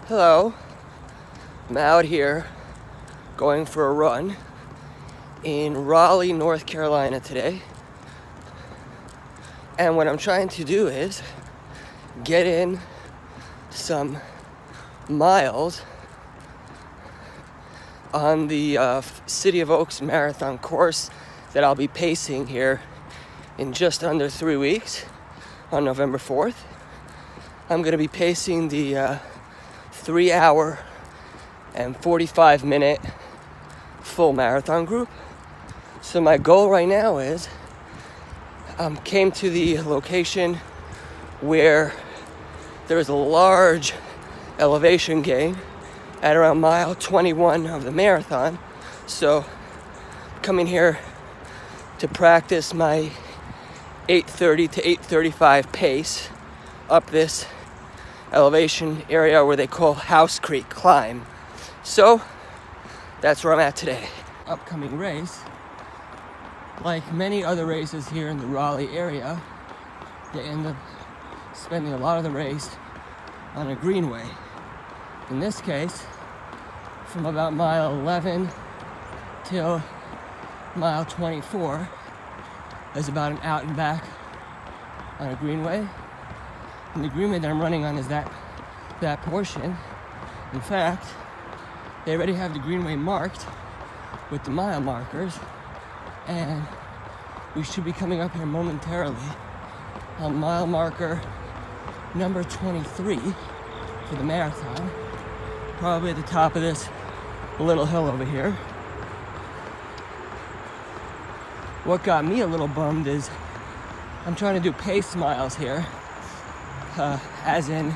Hello, I'm out here going for a run in Raleigh, North Carolina today. And what I'm trying to do is get in some miles on the City of Oaks marathon course that I'll be pacing here in just under 3 weeks on November 4th. I'm going to be pacing the 3 hour and 45 minute full marathon group. So my goal right now is came to the location where there is a large elevation gain at around mile 21 of the marathon. So coming here to practice my 8:30 to 8:35 pace up this elevation area where they call House Creek Climb. So that's where I'm at today. Upcoming race, like many other races here in the Raleigh area, they end up spending a lot of the race on a greenway. In this case, from about mile 11 till mile 24 is about an out and back on a greenway. And the greenway that I'm running on is that portion. In fact, they already have the greenway marked with the mile markers, and we should be coming up here momentarily on mile marker number 23 for the marathon, probably at the top of this little hill over here. What got me a little bummed is I'm trying to do pace miles here, as in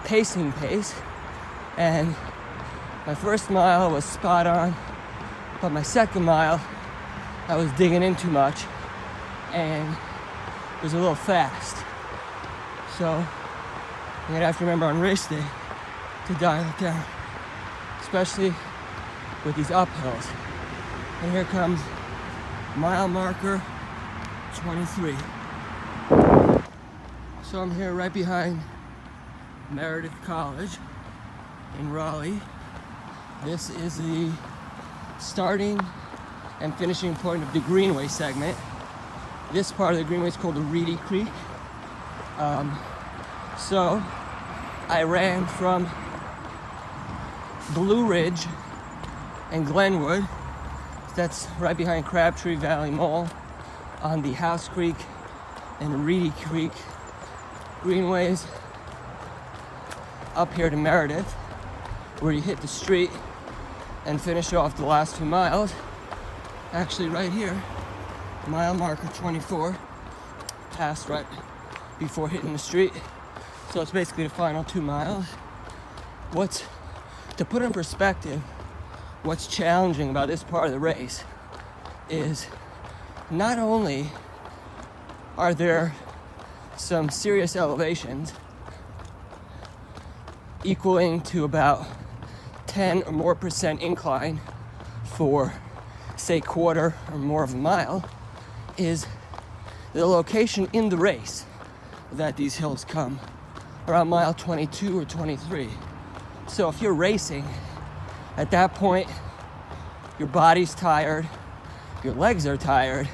pacing pace, and my first mile was spot on, but my second mile I was digging in too much and it was a little fast. So I'm gonna have to remember on race day to dial it down, especially with these uphills. And here comes mile marker 23. So I'm here right behind Meredith College in Raleigh. This is the starting and finishing point of the Greenway segment. This part of the Greenway is called the Reedy Creek. So I ran from Blue Ridge and Glenwood, that's right behind Crabtree Valley Mall, on the House Creek and Reedy Creek greenways up here to Meredith, where you hit the street and finish off the last 2 miles. Actually right here, mile marker 24, passed right before hitting the street. So it's basically the final 2 miles. To put in perspective, what's challenging about this part of the race is not only are there some serious elevations equaling to about 10 or more % incline for, say, quarter or more of a mile, is the location in the race that these hills come around mile 22 or 23. So if you're racing at that point, your body's tired, your legs are tired,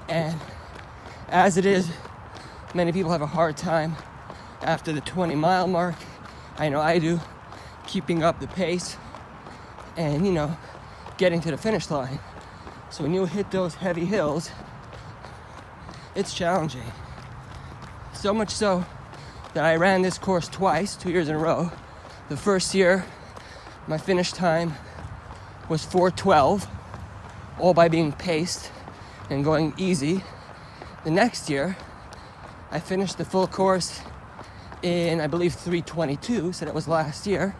and as it is, many people have a hard time after the 20-mile mark. I know I do, keeping up the pace and, getting to the finish line. So when you hit those heavy hills, it's challenging. So much so that I ran this course twice, 2 years in a row. The first year, my finish time was 4:12, all by being paced and going easy. The next year, I finished the full course in, I believe, 3:22, so that was last year.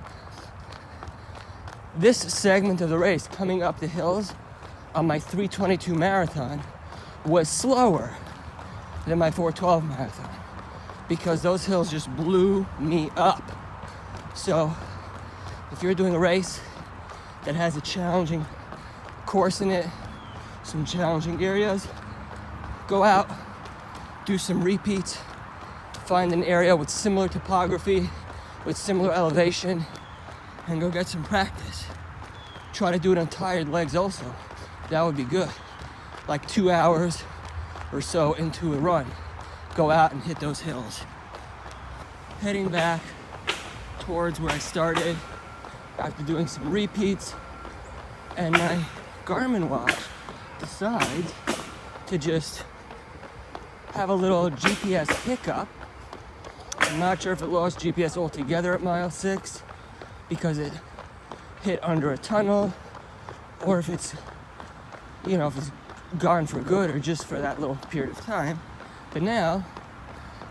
This segment of the race, coming up the hills on my 3:22 marathon, was slower than my 4:12 marathon because those hills just blew me up. So if you're doing a race that has a challenging course in it, some challenging areas, go out, do some repeats, find an area with similar topography, with similar elevation and go get some practice. Try to do it on tired legs also. That would be good. Like 2 hours or so into a run, go out and hit those hills. Heading back towards where I started after doing some repeats, and my Garmin watch decides to just have a little GPS hiccup. I'm not sure if it lost GPS altogether at mile 6 because it hit under a tunnel, or if it's, if it's gone for good or just for that little period of time. But now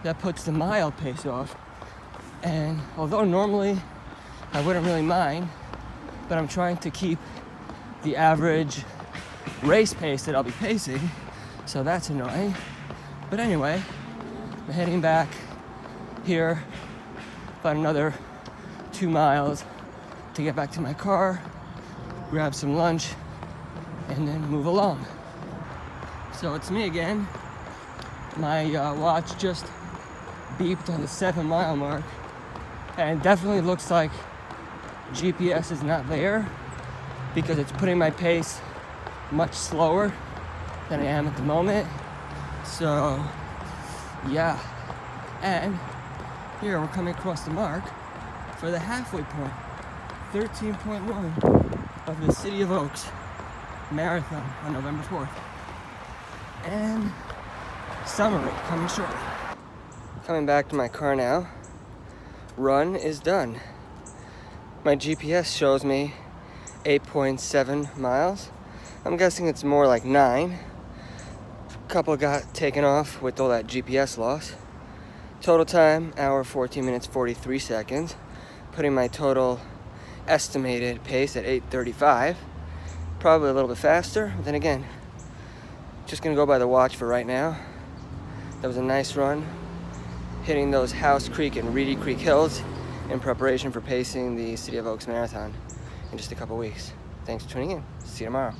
that puts the mile pace off, and although normally I wouldn't really mind, but I'm trying to keep the average race pace that I'll be pacing, so that's annoying. But anyway, I'm heading back here about another 2 miles to get back to my car, grab some lunch, and then move along. So it's me again. My watch just beeped on the 7-mile mark, and it definitely looks like GPS is not there because it's putting my pace much slower than I am at the moment. So yeah, and here we're coming across the mark for the halfway point, 13.1 of the City of Oaks Marathon on November 4th. And summary coming shortly. Coming back to my car now. Run is done. My GPS shows me 8.7 miles. I'm guessing it's more like 9. Couple got taken off with all that GPS loss. Total time, hour 14 minutes 43 seconds. Putting my total estimated pace at 8:35. Probably a little bit faster, but then again, just gonna go by the watch for right now. That was a nice run, hitting those House Creek and Reedy Creek hills in preparation for pacing the City of Oaks Marathon in just a couple weeks. Thanks for tuning in. See you tomorrow.